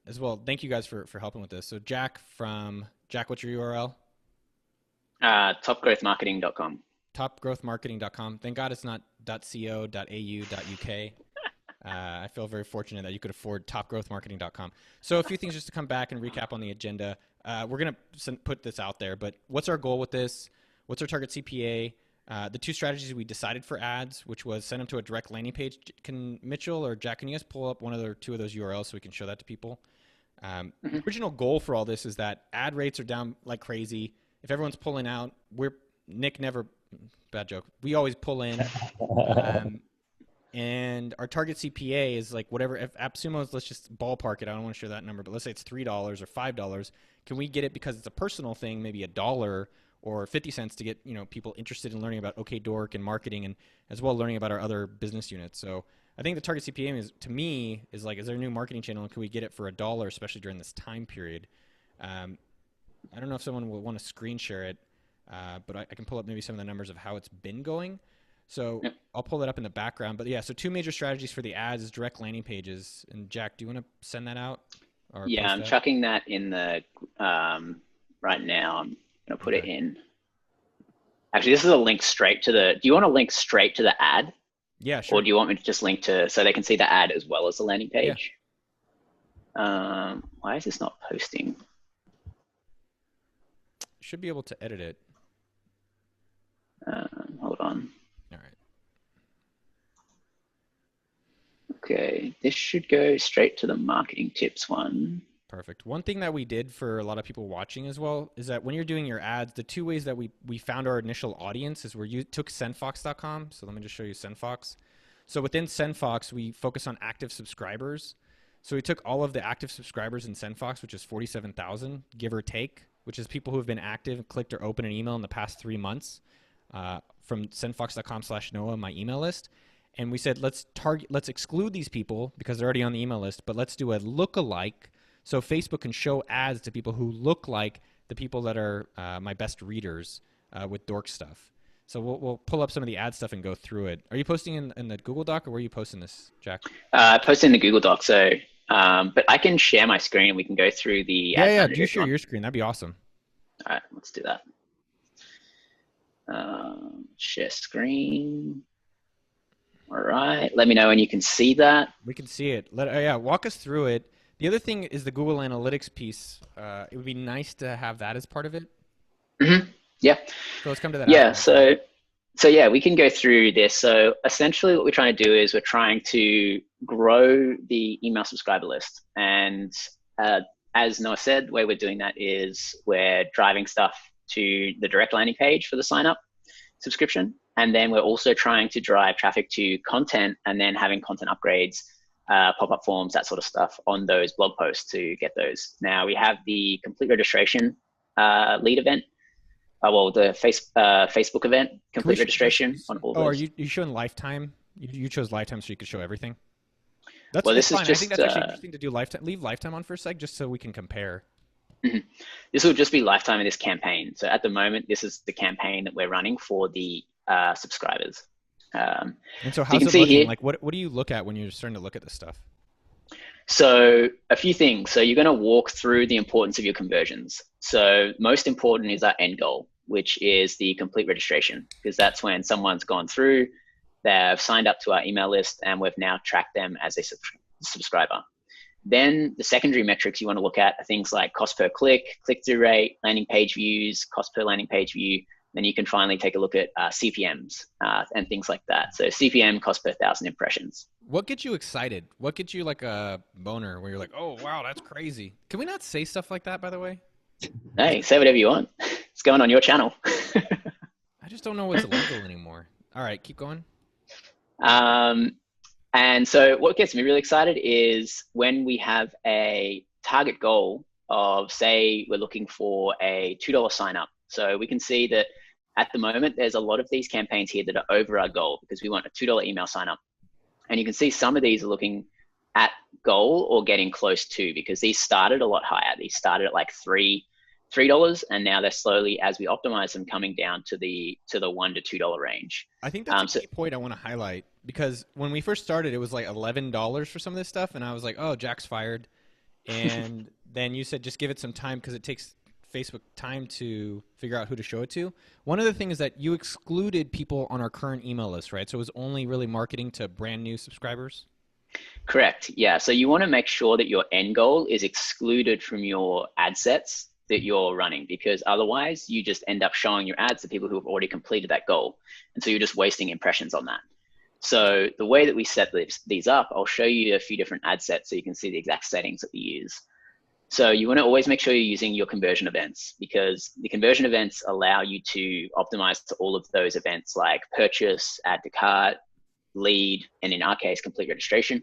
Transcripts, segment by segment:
as well. Thank you guys for helping with this. So Jack, what's your URL? Topgrowthmarketing.com. Topgrowthmarketing.com. Thank God it's not .co, .au, .uk. I feel very fortunate that you could afford topgrowthmarketing.com. So a few things just to come back and recap on the agenda. We're going to put this out there, but what's our goal with this? What's our target CPA? The two strategies we decided for ads, which was send them to a direct landing page. Can Mitchell or Jack, can you guys pull up one of the two of those URLs so we can show that to people? The original goal for all this is that ad rates are down like crazy. If everyone's pulling out, Nick never, bad joke. We always pull in. And our target CPA is like whatever. If AppSumo's, let's just ballpark it. I don't want to share that number, but let's say it's $3 or $5. Can we get it because it's a personal thing, maybe $1 or 50 cents to get people interested in learning about OkDork and marketing, and as well learning about our other business units. So I think the target CPA is like, is there a new marketing channel, and can we get it for $1, especially during this time period? I don't know if someone will want to screen share it, but I can pull up maybe some of the numbers of how it's been going. So Yep. I'll pull that up in the background. But yeah, so two major strategies for the ads is direct landing pages. And Jack, do you want to send that out? Or Yeah, post I'm that? chucking that in the right now. I'm gonna put it Okay. in. Actually, this is a link straight to the. Do you want to link straight to the ad, Yeah, or sure. do you want me to just link to so they can see the ad as well as the landing Yeah. page? Why is this not posting? Should be able to edit it. Hold on. All right. Okay, this should go straight to the marketing tips one. Perfect. One thing that we did for a lot of people watching as well is that when you're doing your ads, the two ways that we found our initial audience is where you took sendfox.com. So let me just show you Sendfox. So within Sendfox, we focus on active subscribers. So we took all of the active subscribers in Sendfox, which is 47,000, give or take, which is people who have been active, clicked or opened an email in the past 3 months from sendfox.com/Noah, my email list. And we said, let's exclude these people because they're already on the email list, but let's do a lookalike so Facebook can show ads to people who look like the people that are my best readers with dork stuff. So we'll pull up some of the ad stuff and go through it. Are you posting in the Google Doc, or where are you posting this, Jack? I posted in the Google Doc, so but I can share my screen and we can go through the Yeah, ads yeah. manager Do if you share want. your screen. That'd be awesome. All right, let's do that. Share screen. All right, let me know when you can see that. We can see it. Yeah, walk us through it. The other thing is the Google Analytics piece. It would be nice to have that as part of it. Mm-hmm. Yeah, So let's come to that yeah. after. Actually. So yeah, we can go through this. So essentially, what we're trying to do is we're trying to grow the email subscriber list, and as Noah said, the way we're doing that is we're driving stuff to the direct landing page for the sign up subscription. And then we're also trying to drive traffic to content and then having content upgrades, pop-up forms, that sort of stuff on those blog posts to get those. Now we have the complete registration lead event. The Facebook event, Can we complete registration on all are those. you showing lifetime? You chose lifetime so you could show everything. That's Well, it's this is fine. I think just that's actually interesting to do lifetime. Leave lifetime on for a sec, just so we can compare. this will just be lifetime in this campaign. So at the moment, this is the campaign that we're running for the subscribers. And so, So you how's can it see looking? here. Like, what do you look at when you're starting to look at this stuff? So a few things. So you're going to walk through the importance of your conversions. So most important is our end goal, which is the complete registration, because that's when someone's gone through, they've signed up to our email list, and we've now tracked them as a subscriber. Then the secondary metrics you want to look at are things like cost per click, click-through rate, landing page views, cost per landing page view. Then you can finally take a look at CPMs and things like that. So CPM, cost per 1,000 impressions. What gets you excited? What gets you like a boner where you're like, oh wow, that's crazy? Can we not say stuff like that, by the way? Hey, say whatever you want. It's going on your channel. I just don't know what's illegal anymore. All right, keep going. And so what gets me really excited is when we have a target goal of, say, we're looking for a $2 sign up. So we can see that at the moment, there's a lot of these campaigns here that are over our goal because we want a $2 email sign up. And you can see some of these are looking at goal or getting close to, because these started a lot higher. These started at like $3, and now they're slowly, as we optimize them, coming down to the $1 to $2 range. I think that's a key point I want to highlight, because when we first started, it was like $11 for some of this stuff, and I was like, oh, Jack's fired. And then you said just give it some time because it takes Facebook time to figure out who to show it to. One other thing is that you excluded people on our current email list, right? So it was only really marketing to brand new subscribers? Correct. Yeah. So you want to make sure that your end goal is excluded from your ad sets that you're running, because otherwise you just end up showing your ads to people who have already completed that goal. And so you're just wasting impressions on that. So the way that we set these up, I'll show you a few different ad sets so you can see the exact settings that we use. So you want to always make sure you're using your conversion events, because the conversion events allow you to optimize to all of those events like purchase, add to cart, lead, and in our case, complete registration.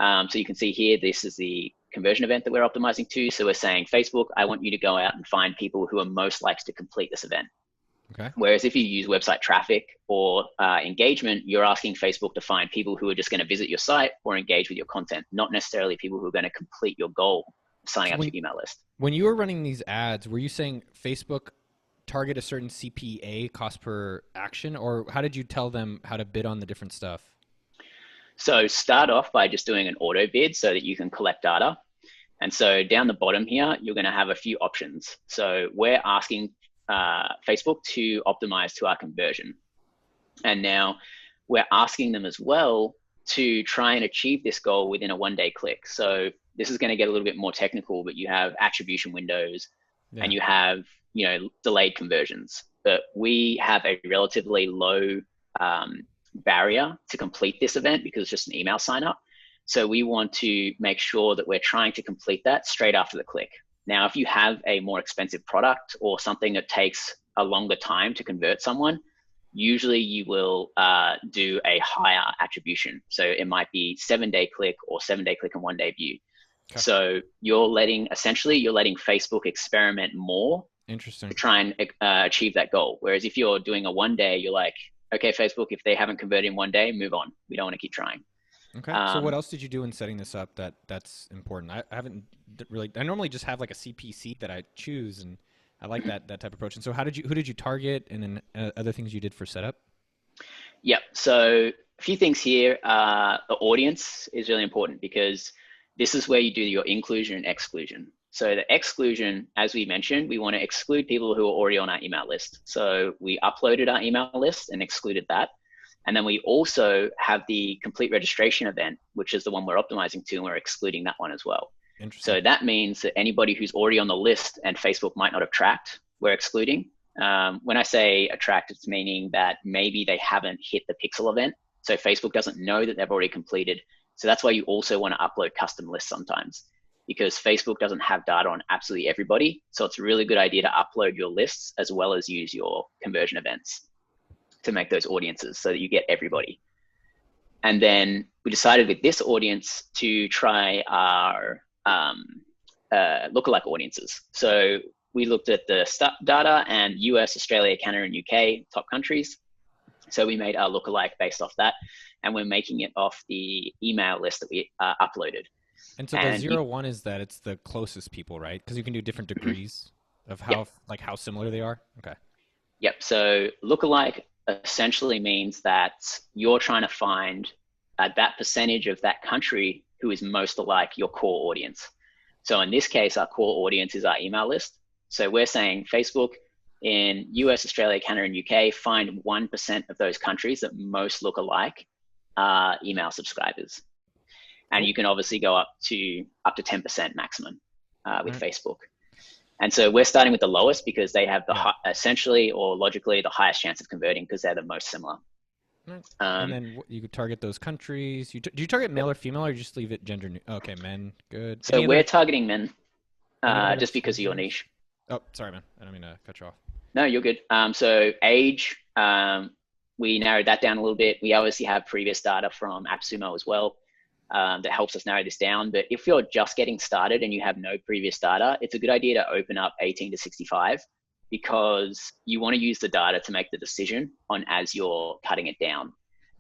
So you can see here, this is the conversion event that we're optimizing to. So we're saying, Facebook, I want you to go out and find people who are most likely to complete this event. Okay. Whereas if you use website traffic or engagement, you're asking Facebook to find people who are just going to visit your site or engage with your content, not necessarily people who are going to complete your goal of signing up to your email list. When you were running these ads, were you saying Facebook target a certain CPA, cost per action, or how did you tell them how to bid on the different stuff? So start off by just doing an auto bid so that you can collect data. And so down the bottom here, you're going to have a few options. So we're asking Facebook to optimize to our conversion. And now we're asking them as well to try and achieve this goal within a one-day click. So this is going to get a little bit more technical, but you have attribution windows and you have, delayed conversions. But we have a relatively low barrier to complete this event because it's just an email sign up. So we want to make sure that we're trying to complete that straight after the click. Now, if you have a more expensive product or something that takes a longer time to convert someone, usually you will do a higher attribution. So it might be 7-day click or 7-day click and 1-day view. Okay. So you're letting Facebook experiment more. Interesting. To try and achieve that goal. Whereas if you're doing a 1-day, you're like, okay, Facebook, if they haven't converted in 1 day, move on. We don't want to keep trying. Okay. So what else did you do in setting this up that's important? I haven't really. I normally just have like a CPC that I choose, and I like that type of approach. And so who did you target, and then other things you did for setup? Yep. So a few things here. The audience is really important because this is where you do your inclusion and exclusion. So the exclusion, as we mentioned, we want to exclude people who are already on our email list. So we uploaded our email list and excluded that. And then we also have the complete registration event, which is the one we're optimizing to, and we're excluding that one as well. So that means that anybody who's already on the list and Facebook might not have tracked, we're excluding. When I say attract, it's meaning that maybe they haven't hit the pixel event. So Facebook doesn't know that they've already completed. So that's why you also want to upload custom lists sometimes, because Facebook doesn't have data on absolutely everybody. So it's a really good idea to upload your lists as well as use your conversion events to make those audiences so that you get everybody. And then we decided with this audience to try our lookalike audiences. So we looked at the data and US, Australia, Canada, and UK, top countries. So we made our lookalike based off that, and we're making it off the email list that we uploaded. And so the 0-1 is that it's the closest people, right? Because you can do different degrees of how how similar they are. Okay. Yep. So lookalike essentially means that you're trying to find that percentage of that country who is most alike your core audience. So in this case, our core audience is our email list. So we're saying Facebook in US, Australia, Canada, and UK, find 1% of those countries that most look alike email subscribers. And you can obviously go up to 10% maximum with Facebook. And so we're starting with the lowest because they have the essentially or logically the highest chance of converting because they're the most similar. And then you could target those countries. Do you target male or female, or you just leave it gender? Okay, men. Good. So we're targeting men just because of your niche. Oh, sorry, man. I don't mean to cut you off. No, you're good. So age, we narrowed that down a little bit. We obviously have previous data from AppSumo as well. That helps us narrow this down. But if you're just getting started and you have no previous data, it's a good idea to open up 18 to 65 because you want to use the data to make the decision on as you're cutting it down.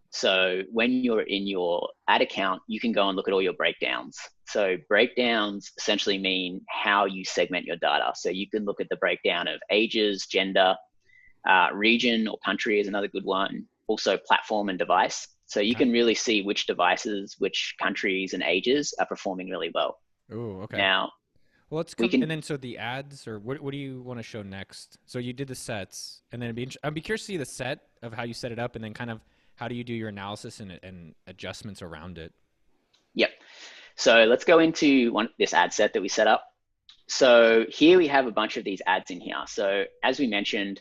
So when you're in your ad account, you can go and look at all your breakdowns. So breakdowns essentially mean how you segment your data. So you can look at the breakdown of ages, gender, region or country is another good one. Also platform and device. So you can really see which devices, which countries and ages are performing really well. Oh, okay. Now Well, let's we come and can, then so the ads or what do you want to show next? So you did the sets, and then I'd be curious to see the set of how you set it up, and then kind of how do you do your analysis and adjustments around it. yep. So let's go into this ad set that we set up. So here we have a bunch of these ads in here. So as we mentioned,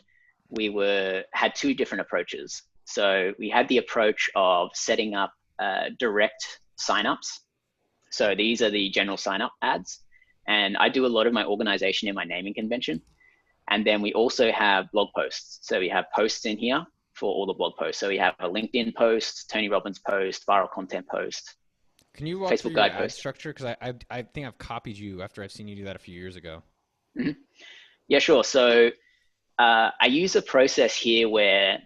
had two different approaches. So we had the approach of setting up direct signups. So these are the general sign up ads. And I do a lot of my organization in my naming convention. And then we also have blog posts. So we have posts in here for all the blog posts. So we have a LinkedIn post, Tony Robbins post, viral content post, Can you walk through Facebook your guide ad post. structure? Because I think I've copied you after I've seen you do that a few years ago. Mhm. Yeah, sure. So I use a process here where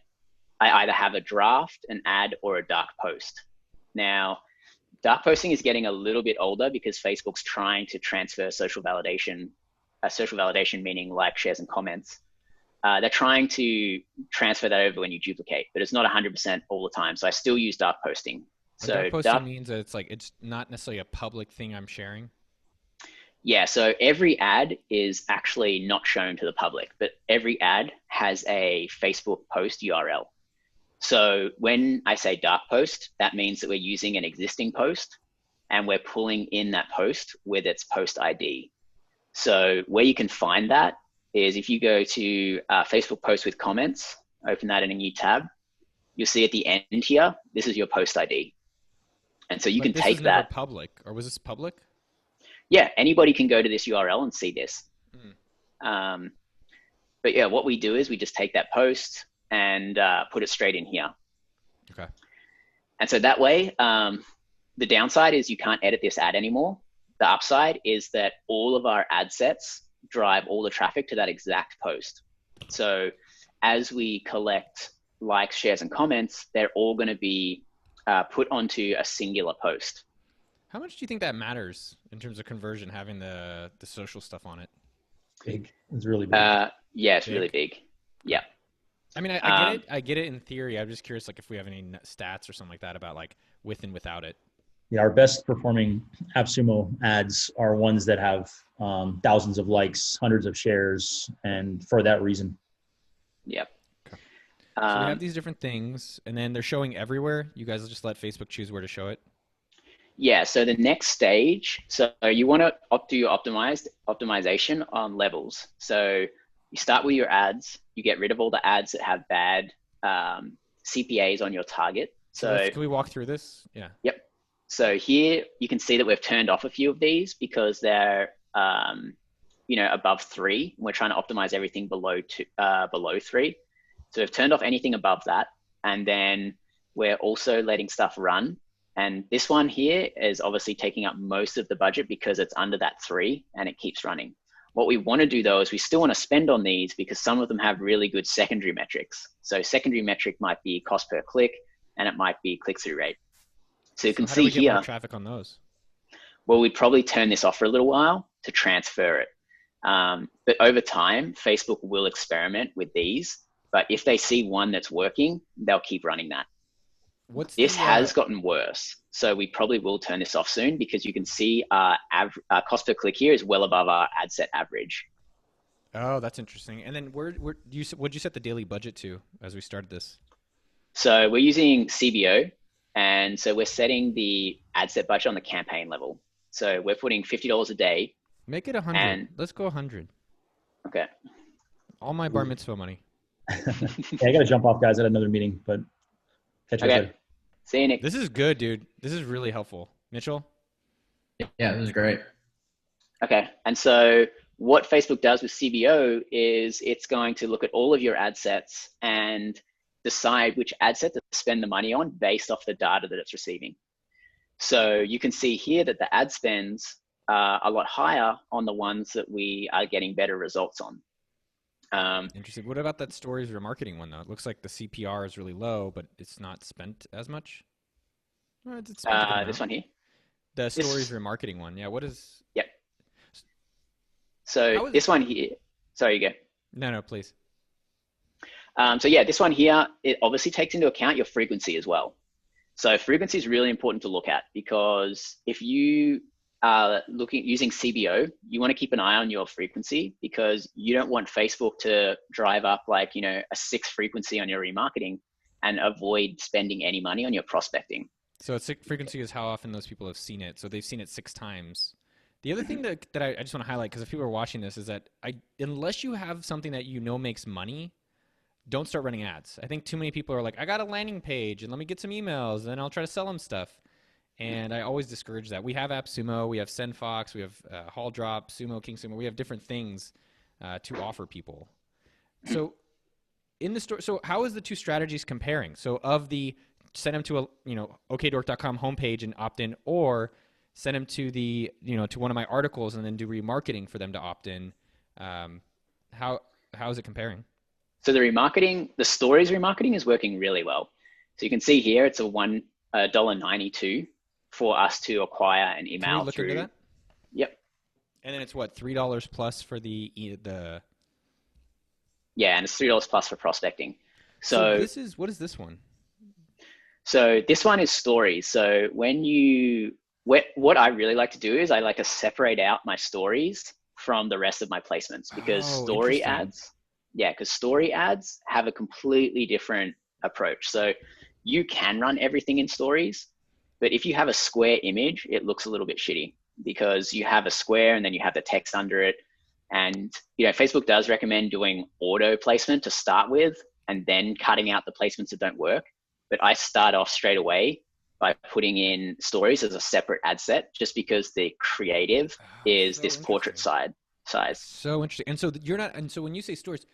I either have a draft, an ad, or a dark post. Now, dark posting is getting a little bit older because Facebook's trying to transfer social validation meaning like, shares, and comments. They're trying to transfer that over when you duplicate, but it's not 100% all the time. So I still use dark posting. A dark So posting means that it's not necessarily a public thing I'm sharing. yeah, so every ad is actually not shown to the public, but every ad has a Facebook post URL. So when I say dark post, that means that we're using an existing post and we're pulling in that post with its post ID. So where you can find that is if you go to Facebook post with comments, open that in a new tab, you'll see at the end here, this is your post ID. And so you But can this is take never that. public, or was this public? Yeah, anybody can go to this URL and see this. Mm, Um, but yeah, what we do is we just take that post and put it straight in here. okay. And so that way, the downside is you can't edit this ad anymore. The upside is that all of our ad sets drive all the traffic to that exact post. So as we collect likes, shares, and comments, they're all going to be put onto a singular post. How much do you think that matters in terms of conversion, having the social stuff on it? Big. It's really big. Yeah, it's really Big? big. Okay. Yeah. I mean, I get it. I get it in theory. I'm just curious, like, if we have any stats or something like that about like with and without it. Yeah, our best performing AppSumo ads are ones that have thousands of likes, hundreds of shares, and for that reason. Yep. Okay. So we have Um, these different things, and then they're showing everywhere. You guys just let Facebook choose where to show it. yeah. So the next stage, so you want to do your optimization on levels. So you start with your ads. You get rid of all the ads that have bad CPAs on your target. So Can we walk through this? Yeah. yep. So here you can see that we've turned off a few of these because they're above 3. We're trying to optimize everything below 3. So we've turned off anything above that, and then we're also letting stuff run. And this one here is obviously taking up most of the budget because it's under that 3 and it keeps running. What we want to do though is we still want to spend on these because some of them have really good secondary metrics. So secondary metric might be cost per click, and it might be click-through rate. So you can How do see we get more here, traffic on those? well, we'd probably turn this off for a little while to transfer it. But over time, Facebook will experiment with these. But if they see one that's working, they'll keep running that. What's This the has gotten worse. So we probably will turn this off soon because you can see our cost per click here is well above our ad set average. Oh, that's interesting. And then what'd you set the daily budget to as we started this? So we're using CBO. And so we're setting the ad set budget on the campaign level. So we're putting $50 a day. Make it 100. And Let's go 100. okay. All my bar mitzvah money. Yeah, I got to jump off, guys, at another meeting, but catch you guys Okay. later. See you, Nick. This is good, dude. This is really helpful. Mitchell? Yeah, it was great. Okay. And so what Facebook does with CBO is it's going to look at all of your ad sets and decide which ad set to spend the money on based off the data that it's receiving. So you can see here that the ad spends are a lot higher on the ones that we are getting better results on. Interesting. What about that stories remarketing one, though? It looks like the CPR is really low, but it's not spent as much. Or it's spent a good amount. This one here. The stories remarketing one. Yeah, what is... Yep. So this one here, sorry, you go. No, please. So yeah, this one here, it obviously takes into account your frequency as well. So frequency is really important to look at because if you using CBO, you want to keep an eye on your frequency, because you don't want Facebook to drive up like, a 6 frequency on your remarketing and avoid spending any money on your prospecting. So frequency is how often those people have seen it. So they've seen it 6 times. The other thing that I just want to highlight, because if people are watching this, is that unless you have something that makes money, don't start running ads. I think too many people are like, I got a landing page and let me get some emails and then I'll try to sell them stuff. And I always discourage that. We have AppSumo, we have SendFox, we have Haul Drop, Sumo, King Sumo. We have different things to offer people. So in the store, so how is the two strategies comparing? So of the send them to a OkDork.com homepage and opt in, or send them to the to one of my articles and then do remarketing for them to opt in. How is it comparing? So the stories remarketing is working really well. So you can see here it's a $1.92 for us to acquire an email. Can we look into that? Yep. And then it's what, $3 plus for the Yeah, and it's $3 plus for prospecting. So what is this one? So this one is stories. So what I really like to do is I like to separate out my stories from the rest of my placements, because story ads have a completely different approach. So you can run everything in stories, but if you have a square image, it looks a little bit shitty, because you have a square and then you have the text under it. And Facebook does recommend doing auto placement to start with and then cutting out the placements that don't work. But I start off straight away by putting in stories as a separate ad set, just because the creative is this portrait size. So interesting. And so so when you say stories,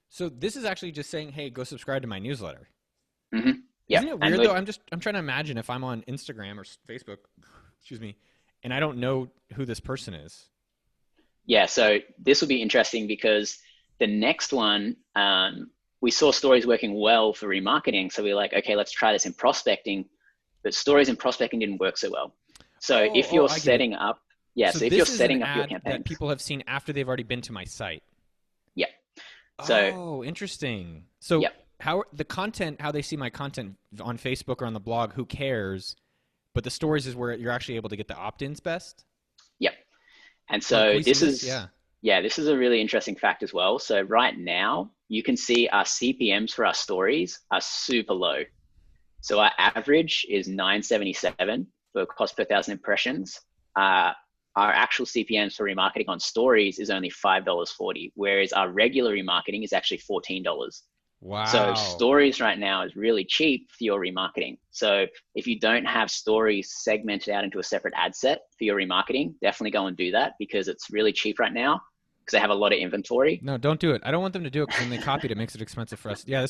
so this is actually just saying, hey, go subscribe to my newsletter. Mm-hmm. Isn't it weird though? I'm trying to imagine if I'm on Instagram or Facebook, and I don't know who this person is. Yeah, so this will be interesting, because the next one, we saw stories working well for remarketing. So we're like, okay, let's try this in prospecting, but stories in prospecting didn't work so well. So if you're setting up, so if you're setting up your campaign that people have seen after they've already been to my site. Yeah. So, interesting. So how they see my content on Facebook or on the blog, who cares? But the stories is where you're actually able to get the opt-ins best. Yep. And so this is a really interesting fact as well. So right now you can see our CPMs for our stories are super low. So our average is $9.77 for cost per 1,000 impressions. Our actual CPMs for remarketing on stories is only $5.40, whereas our regular remarketing is actually $14. Wow. So stories right now is really cheap for your remarketing. So if you don't have stories segmented out into a separate ad set for your remarketing, definitely go and do that, because it's really cheap right now, because they have a lot of inventory. No, don't do it. I don't want them to do it, because when they copied it, makes it expensive for us. Yeah,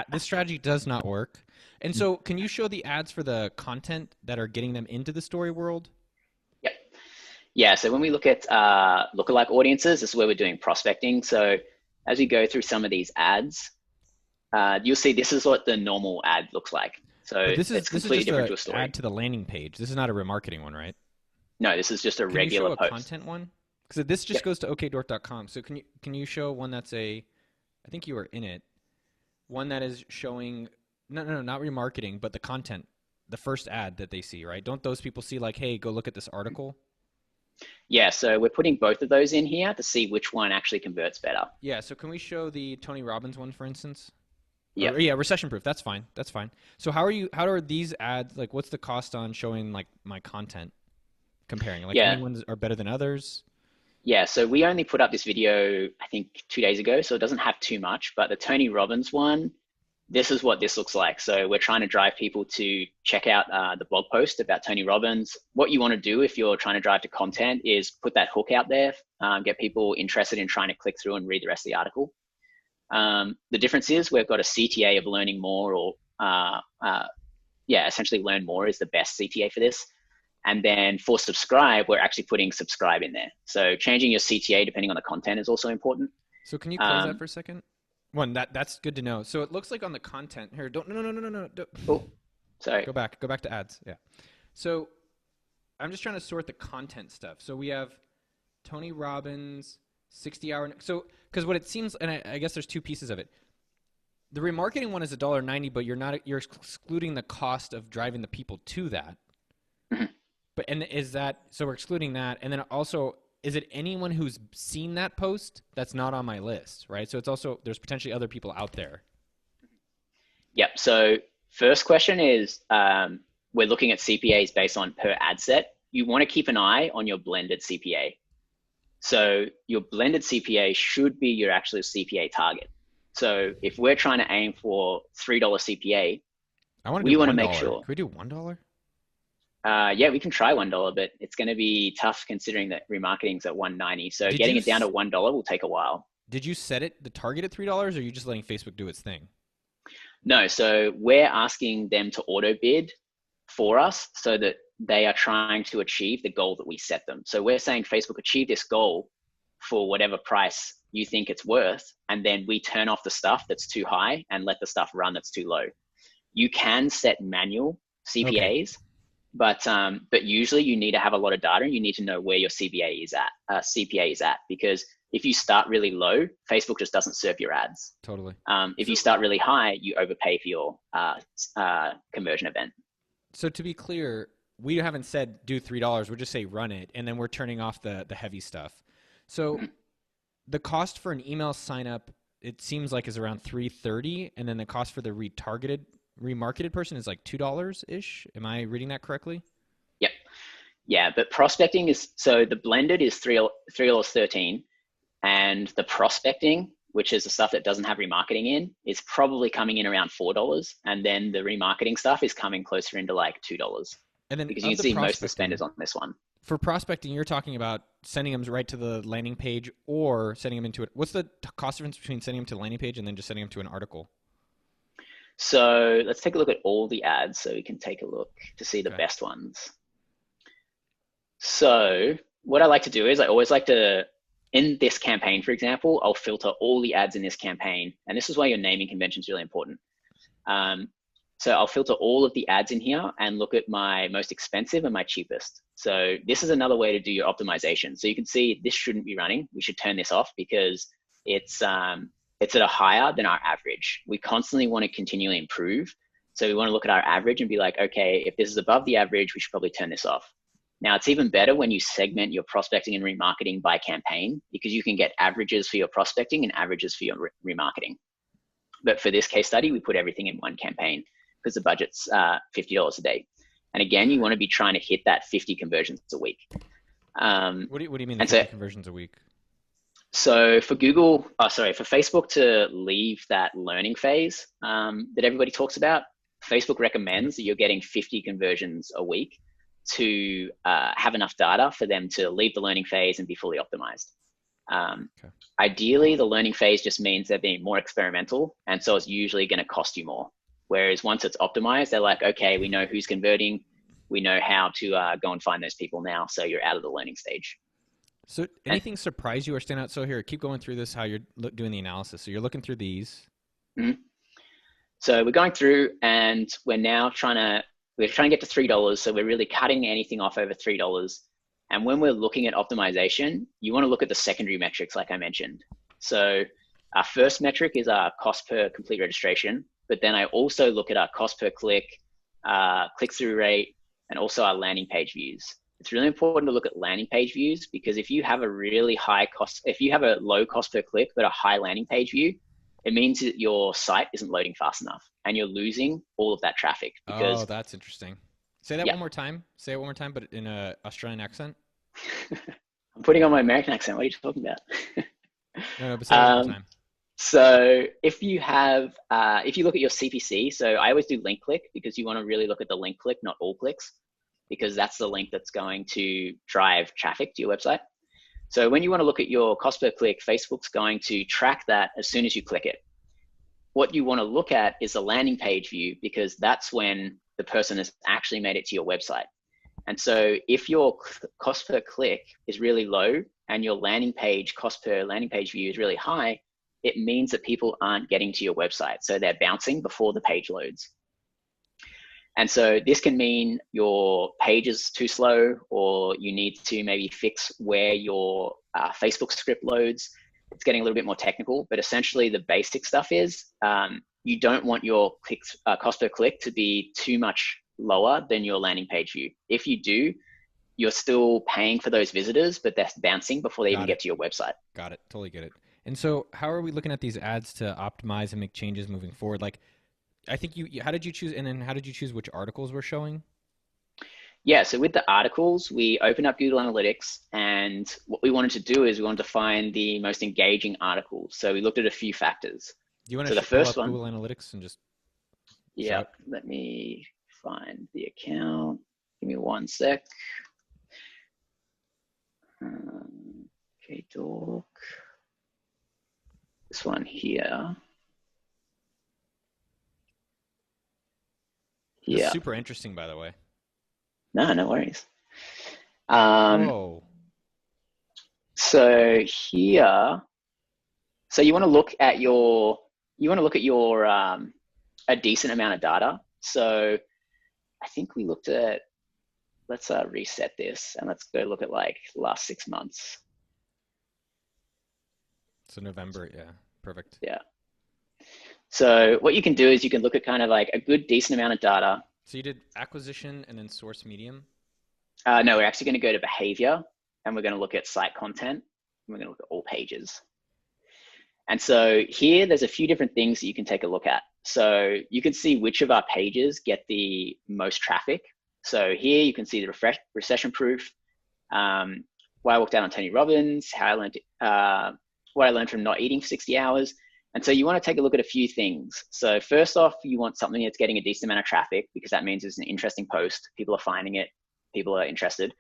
this strategy does not work. And so can you show the ads for the content that are getting them into the story world? Yep. Yeah, so when we look at lookalike audiences, this is where we're doing prospecting. So as we go through some of these ads, you'll see this is what the normal ad looks like. So this is completely different to a story. Add to the landing page. This is not a remarketing one, right? No, this is just a regular post. Can you show a content one? Because this just goes to OkDork.com. So can you show one that's I think you were in it, one that is showing not remarketing, but the content, the first ad that they see, right? Don't those people see like, hey, go look at this article? Yeah, so we're putting both of those in here to see which one actually converts better. Yeah, so can we show the Tony Robbins one, for instance? Yeah. Yeah, recession proof. That's fine. So how are these ads, like, what's the cost on showing like my content comparing? Like, any ones are better than others? Yeah, so we only put up this video, I think 2 days ago, so it doesn't have too much, but the Tony Robbins one, this is what this looks like. So we're trying to drive people to check out the blog post about Tony Robbins. What you want to do if you're trying to drive to content is put that hook out there, get people interested in trying to click through and read the rest of the article. The difference is we've got a CTA of learning more, or essentially learn more is the best CTA for this. And then for subscribe, we're actually putting subscribe in there. So changing your CTA depending on the content is also important. So can you close that for a second? That's good to know. So it looks like on the content here. No. Oh, sorry. Go back to ads. Yeah. So I'm just trying to sort the content stuff. So we have Tony Robbins, 60-hour. So because what it seems, and I guess there's two pieces of it. The remarketing one is $1.90, but you're excluding the cost of driving the people to that. Mm-hmm. But and is that so? We're excluding that, and then also, is it anyone who's seen that post that's not on my list, right? So it's also there's potentially other people out there. Yep. So first question is, we're looking at CPAs based on per ad set. You want to keep an eye on your blended CPA. So your blended CPA should be your actual CPA target. So if we're trying to aim for $3 CPA, we want to make sure. Can we do $1? Yeah, we can try $1, but it's going to be tough considering that remarketing's at $1.90. So getting it down to $1 will take a while. Did you set the target at $3, or are you just letting Facebook do its thing? No, so we're asking them to auto bid for us so that they are trying to achieve the goal that we set them. So we're saying, Facebook, achieve this goal for whatever price you think it's worth, and then we turn off the stuff that's too high and let the stuff run that's too low. You can set manual CPAs, okay. But usually you need to have a lot of data, and you need to know where your CPA is at, because if you start really low, Facebook just doesn't serve your ads. Totally. If you start really high, you overpay for your conversion event. So to be clear, we haven't said do $3. We're just say run it, and then we're turning off the heavy stuff. So the cost for an email sign up, it seems like, is around $3.30, and then the cost for the remarketed person is like $2 ish. Am I reading that correctly? Yep. Yeah, but prospecting is, so the blended is $3.13, and the prospecting, which is the stuff that doesn't have remarketing in, is probably coming in around $4, and then the remarketing stuff is coming closer into like $2. And then because you can see most of the spend is on this one. For prospecting, you're talking about sending them right to the landing page or sending them into it. What's the cost difference between sending them to the landing page and then just sending them to an article? So let's take a look at all the ads so we can take a look to see the best ones. So what I like to do is I always like to, in this campaign, for example, I'll filter all the ads in this campaign. And this is why your naming convention is really important. So I'll filter all of the ads in here and look at my most expensive and my cheapest. So this is another way to do your optimization. So you can see this shouldn't be running. We should turn this off because it's at a higher than our average. We constantly want to continually improve. So we want to look at our average and be like, okay, if this is above the average, we should probably turn this off. Now, it's even better when you segment your prospecting and remarketing by campaign, because you can get averages for your prospecting and averages for your remarketing. But for this case study, we put everything in one campaign because the budget's $50 a day. And again, you want to be trying to hit that 50 conversions a week. What do you mean 50 conversions a week? So for for Facebook to leave that learning phase that everybody talks about, Facebook recommends that you're getting 50 conversions a week to have enough data for them to leave the learning phase and be fully optimized. Ideally, the learning phase just means they're being more experimental, and so it's usually going to cost you more. Whereas once it's optimized, they're like, okay, we know who's converting, we know how to go and find those people now, so you're out of the learning stage. So anything surprise you or stand out? So here, keep going through this, how you're doing the analysis. So you're looking through these. Mm-hmm. So we're going through, and we're now trying to get to $3. So we're really cutting anything off over $3. And when we're looking at optimization, you want to look at the secondary metrics, like I mentioned. So our first metric is our cost per complete registration, but then I also look at our cost per click, click-through rate, and also our landing page views. It's really important to look at landing page views, because if you have a really high cost, if you have a low cost per click, but a high landing page view, it means that your site isn't loading fast enough and you're losing all of that traffic. Because, oh, that's interesting. Say that one more time. Say it one more time, but in an Australian accent. I'm putting on my American accent. What are you talking about? No, but say it one more time. So if you have, if you look at your CPC, so I always do link click, because you want to really look at the link click, not all clicks, because that's the link that's going to drive traffic to your website. So when you want to look at your cost per click, Facebook's going to track that as soon as you click it. What you want to look at is the landing page view, because that's when the person has actually made it to your website. And so if your cost per click is really low and your landing page cost per landing page view is really high, it means that people aren't getting to your website. So they're bouncing before the page loads. And so this can mean your page is too slow, or you need to maybe fix where your Facebook script loads. It's getting a little bit more technical, but essentially the basic stuff is you don't want your cost per click to be too much lower than your landing page view. If you do, you're still paying for those visitors, but they're bouncing before they even Got get it. to your website. Got it. Totally get it. And so how are we looking at these ads to optimize and make changes moving forward? Like, I think how did you choose, and then how did you choose which articles we're showing? Yeah, so with the articles, we opened up Google Analytics, and what we wanted to do is we wanted to find the most engaging articles. So we looked at a few factors. Do you want So the to pull first up one, Google Analytics and just show yeah, it? let me find the account. Give me one sec. OkDork. This one here. This is Yeah, super interesting, by the way. no worries. Whoa. So here, so you want to look at your, a decent amount of data. So I think we looked at, let's reset this and let's go look at like the last 6 months. So November, yeah, perfect. Yeah. So what you can do is you can look at kind of like a good decent amount of data. So you did acquisition and then source medium? No, we're actually going to go to behavior, and we're going to look at site content. And we're going to look at all pages. And so here, there's a few different things that you can take a look at. So you can see which of our pages get the most traffic. So here you can see the recession proof, why I walked out on Tony Robbins, how I learned, what I learned from not eating for 60 hours. And so you want to take a look at a few things. So first off, you want something that's getting a decent amount of traffic, because that means it's an interesting post. People are finding it. People are interested.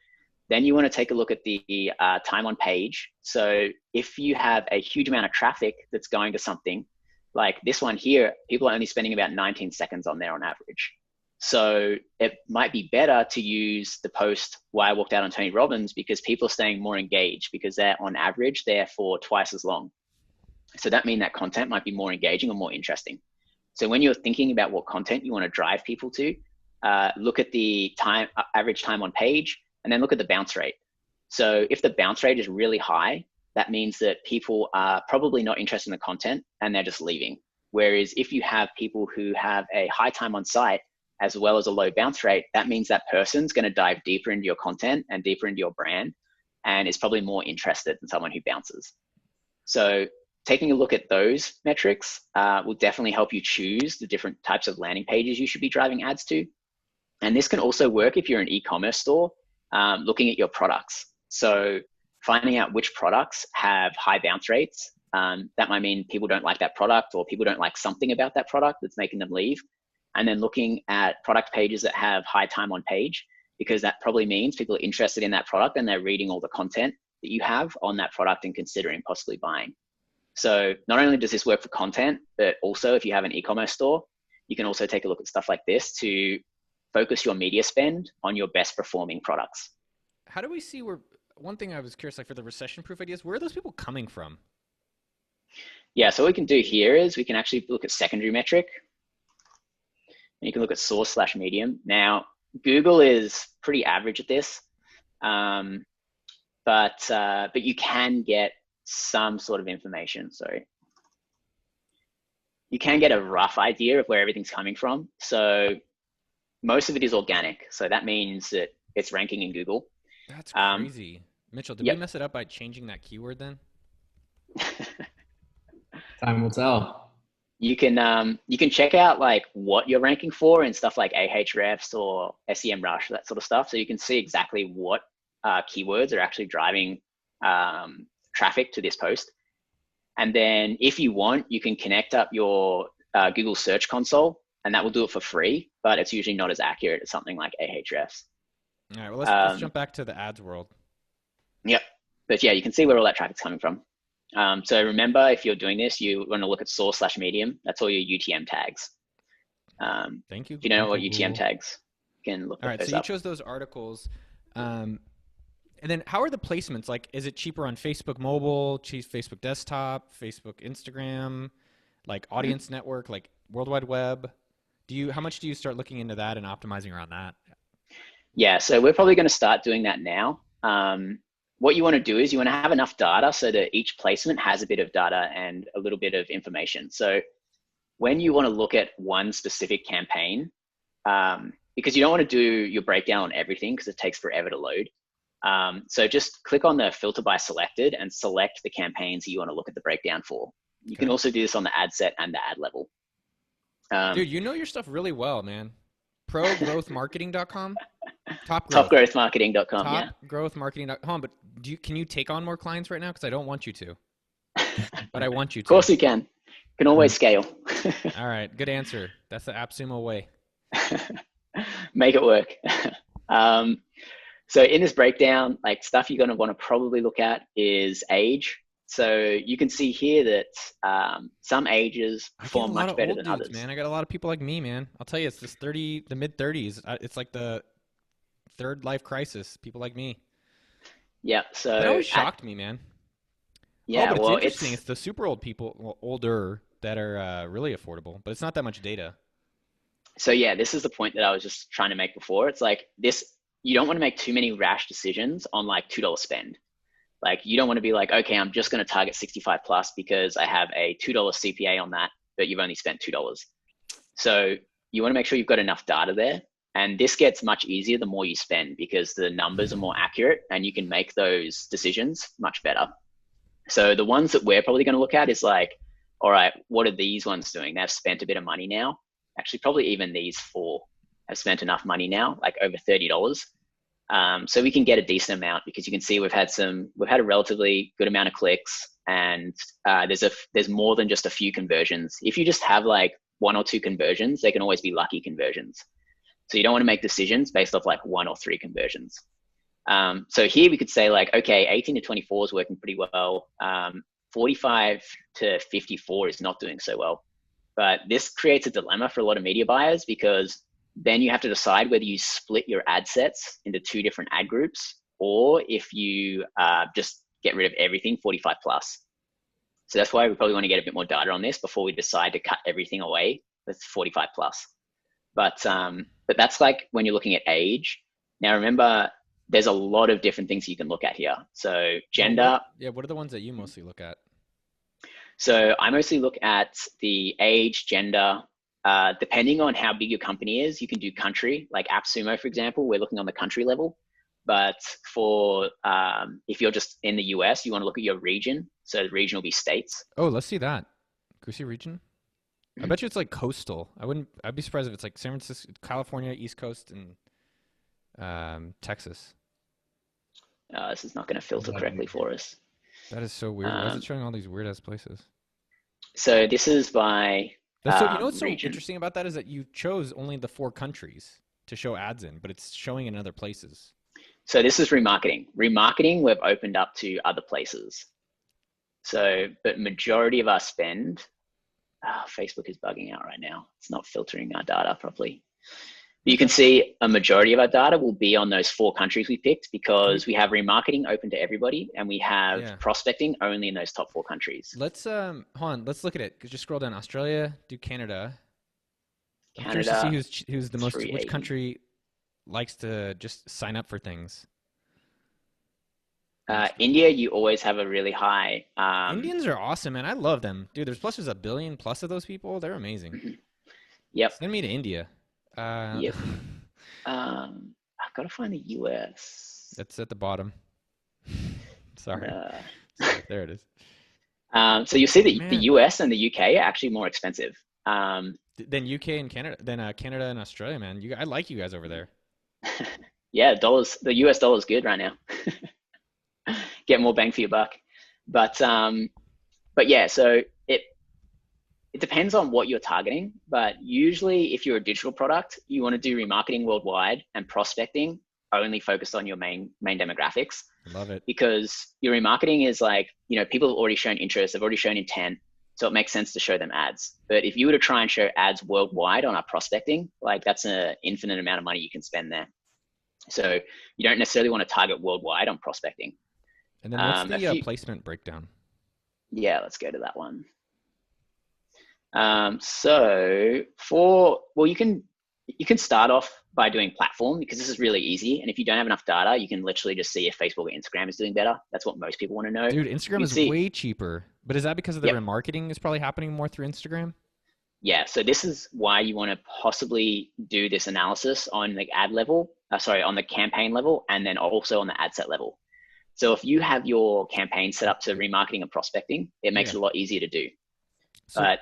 Then you want to take a look at the time on page. So if you have a huge amount of traffic that's going to something like this one here, people are only spending about 19 seconds on there on average. So it might be better to use the post why I walked out on Tony Robbins, because people are staying more engaged, because they're on average there for twice as long. So that means that content might be more engaging or more interesting. So when you're thinking about what content you want to drive people to, look at the average time on page, and then look at the bounce rate. So if the bounce rate is really high, that means that people are probably not interested in the content and they're just leaving. Whereas if you have people who have a high time on site as well as a low bounce rate, that means that person's going to dive deeper into your content and deeper into your brand, and is probably more interested than someone who bounces. So taking a look at those metrics will definitely help you choose the different types of landing pages you should be driving ads to. And this can also work if you're an e-commerce store, looking at your products. So finding out which products have high bounce rates. That might mean people don't like that product, or people don't like something about that product that's making them leave. And then looking at product pages that have high time on page, because that probably means people are interested in that product and they're reading all the content that you have on that product and considering possibly buying. So not only does this work for content, but also if you have an e-commerce store, you can also take a look at stuff like this to focus your media spend on your best performing products. How do we see one thing I was curious, like for the recession proof ideas, where are those people coming from? Yeah, so what we can do here is we can actually look at secondary metric. And you can look at source/medium. Now, Google is pretty average at this, but you can get some sort of information. Sorry. You can get a rough idea of where everything's coming from. So most of it is organic. So that means that it's ranking in Google. That's crazy. Mitchell, did we mess it up by changing that keyword then? Time will tell. You can check out like what you're ranking for and stuff like Ahrefs or SEMrush, that sort of stuff. So you can see exactly what keywords are actually driving traffic to this post. And then if you want, you can connect up your Google Search Console, and that will do it for free, but it's usually not as accurate as something like Ahrefs. All right, well, let's jump back to the ads world. Yep. But yeah, you can see where all that traffic's coming from. So remember, if you're doing this, you want to look at source/medium. That's all your UTM tags. Thank you. If you don't know what UTM tags, you can look all right, those so you up. chose those articles. And then how are the placements? Like, is it cheaper on Facebook mobile, Facebook desktop, Facebook Instagram, like audience network, like World Wide Web? How much do you start looking into that and optimizing around that? Yeah, so we're probably going to start doing that now. What you want to do is you want to have enough data so that each placement has a bit of data and a little bit of information. So when you want to look at one specific campaign, because you don't want to do your breakdown on everything because it takes forever to load, So just click on the filter by selected and select the campaigns that you want to look at the breakdown for. You can also do this on the ad set and the ad level. Dude, you know your stuff really well, man. ProGrowthMarketing.com? Top growth. Topgrowthmarketing.com, yeah. Topgrowthmarketing.com, but can you take on more clients right now? Because I don't want you to. But I want you to. Of course you can. You can always scale. All right, good answer. That's the AppSumo way. Make it work. So in this breakdown, like stuff you're going to want to probably look at is age. So you can see here that some ages perform much better than others. Man, I got a lot of people like me, man. I'll tell you, it's this the mid 30s. It's like the third life crisis. People like me. Yeah. So that always shocked me, man. Yeah. But it's well, interesting. It's the super old people, older, that are really affordable, but it's not that much data. So yeah, this is the point that I was just trying to make before. It's like this. You don't want to make too many rash decisions on like $2 spend. Like you don't want to be like, okay, I'm just going to target 65 plus because I have a $2 CPA on that, but you've only spent $2. So you want to make sure you've got enough data there. And this gets much easier the more you spend because the numbers are more accurate and you can make those decisions much better. So the ones that we're probably going to look at is like, all right, what are these ones doing? They've spent a bit of money now. Actually, probably even these 4 have spent enough money now, like over $30. So we can get a decent amount because you can see we've had a relatively good amount of clicks, and there's more than just a few conversions. If you just have like 1 or 2 conversions, they can always be lucky conversions. So you don't want to make decisions based off like 1 or 3 conversions. So here we could say like, okay, 18 to 24 is working pretty well. 45 to 54 is not doing so well. But this creates a dilemma for a lot of media buyers because then you have to decide whether you split your ad sets into 2 different ad groups or if you just get rid of everything 45 plus. So that's why we probably want to get a bit more data on this before we decide to cut everything away that's 45 plus. But that's like when you're looking at age. Now remember, there's a lot of different things you can look at here. So gender. What are the ones that you mostly look at? So I mostly look at the age, gender. Depending on how big your company is, you can do country. Like AppSumo, for example, we're looking on the country level. But for if you're just in the US, you want to look at your region. So the region will be states. Oh, let's see that. Can we see region? I bet you it's like coastal. I'd be surprised if it's like San Francisco, California, East Coast, and Texas. This is not going to filter correctly for us. That is so weird. Why is it showing all these weird ass places? So this is by you know what's so interesting about that is that you chose only the 4 countries to show ads in, but it's showing in other places. So this is remarketing. Remarketing, we've opened up to other places. So, but majority of our spend, Facebook is bugging out right now. It's not filtering our data properly. You can see a majority of our data will be on those 4 countries we picked because we have remarketing open to everybody and we have prospecting only in those top 4 countries. Let's hold on. Let's look at it. Just scroll down. Australia, do Canada. I'm curious to see who's the most. Which country likes to just sign up for things? India, you always have a really high. Indians are awesome, man. I love them, dude. There's 1 billion plus of those people. They're amazing. Yep. Send me to India. Yep. I've got to find the US. That's at the bottom. Sorry. There it is. So you see that the US and the UK are actually more expensive. Than UK and Canada, Canada and Australia, man. I like you guys over there. Yeah, the US dollar is good right now. Get more bang for your buck. But yeah, so it depends on what you're targeting, but usually if you're a digital product, you want to do remarketing worldwide and prospecting only focused on your main demographics. Love it. Because your remarketing is like, people have already shown interest, they've already shown intent, so it makes sense to show them ads. But if you were to try and show ads worldwide on our prospecting, like that's an infinite amount of money you can spend there. So you don't necessarily want to target worldwide on prospecting. And then what's the placement breakdown? Yeah, let's go to that one. You can start off by doing platform because this is really easy. And if you don't have enough data, you can literally just see if Facebook or Instagram is doing better. That's what most people want to know. Dude, Instagram is way cheaper. But is that because of the remarketing is probably happening more through Instagram? Yeah. So this is why you want to possibly do this analysis on the ad level. on the campaign level, and then also on the ad set level. So if you have your campaign set up to remarketing and prospecting, it makes it a lot easier to do. So But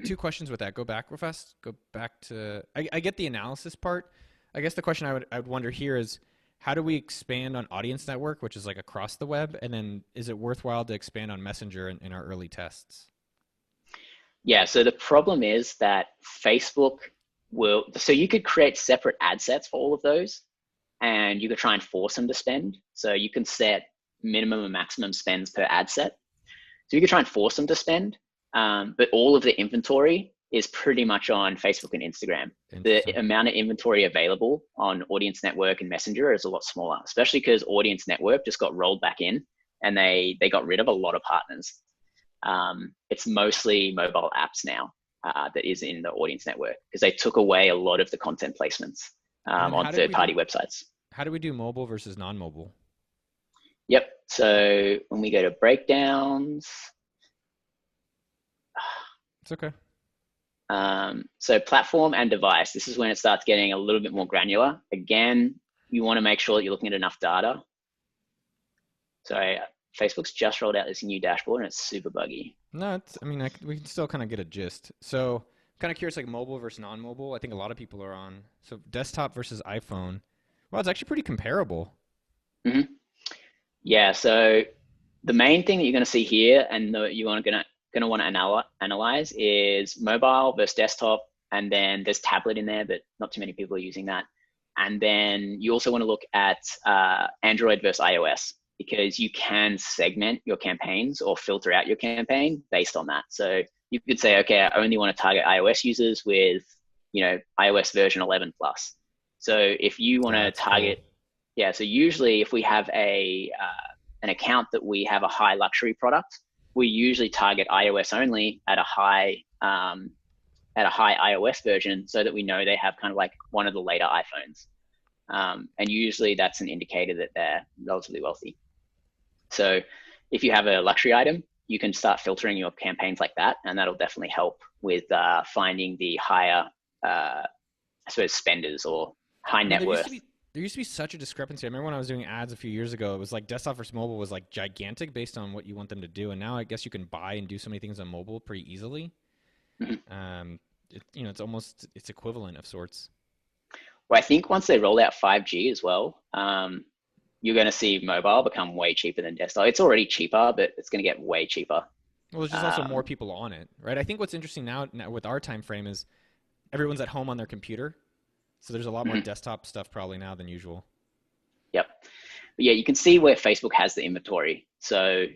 two questions with that. Go back real fast. Go back to, I get the analysis part. I guess the question I would wonder here is, how do we expand on audience network, which is like across the web? And then is it worthwhile to expand on Messenger in our early tests? yeah, so the problem is that Facebook so you could create separate ad sets for all of those, and you could try and force them to spend. So you can set minimum and maximum spends per ad set. So you could try and force them to spend, but all of the inventory is pretty much on Facebook and Instagram. The amount of inventory available on Audience Network and Messenger is a lot smaller, especially because Audience Network just got rolled back in, and they got rid of a lot of partners. It's mostly mobile apps now that is in the Audience Network, because they took away a lot of the content placements on third-party websites. How do we do mobile versus non-mobile? Yep. So when we go to breakdowns, it's okay. So platform and device, this is when it starts getting a little bit more granular. Again, you want to make sure that you're looking at enough data. Sorry, Facebook's just rolled out this new dashboard and it's super buggy. No, we can still kind of get a gist. So kind of curious, like mobile versus non-mobile. I think a lot of people are on. So desktop versus iPhone. Well, it's actually pretty comparable. Mm-hmm. Yeah. So the main thing that you're going to see here, and you are going to want to analyze, is mobile versus desktop, and then there's tablet in there, but not too many people are using that. And then you also want to look at Android versus iOS, because you can segment your campaigns or filter out your campaign based on that. So you could say, okay, I only want to target iOS users with, iOS version 11 plus. So if you want to target, cool. So usually if we have an account that we have a high luxury product, we usually target iOS only at a high iOS version, so that we know they have kind of like one of the later iPhones. And usually that's an indicator that they're relatively wealthy. So if you have a luxury item, you can start filtering your campaigns like that, and that'll definitely help with finding the higher, spenders or high net worth. There used to be such a discrepancy. I remember when I was doing ads a few years ago, it was like desktop versus mobile was like gigantic based on what you want them to do. And now I guess you can buy and do so many things on mobile pretty easily. Mm-hmm. It's equivalent of sorts. Well, I think once they roll out 5G as well, you're going to see mobile become way cheaper than desktop. It's already cheaper, but it's going to get way cheaper. Well, there's just also more people on it, right? I think what's interesting now with our time frame is everyone's at home on their computer. So there's a lot more desktop stuff probably now than usual. Yep. But yeah, you can see where Facebook has the inventory. So,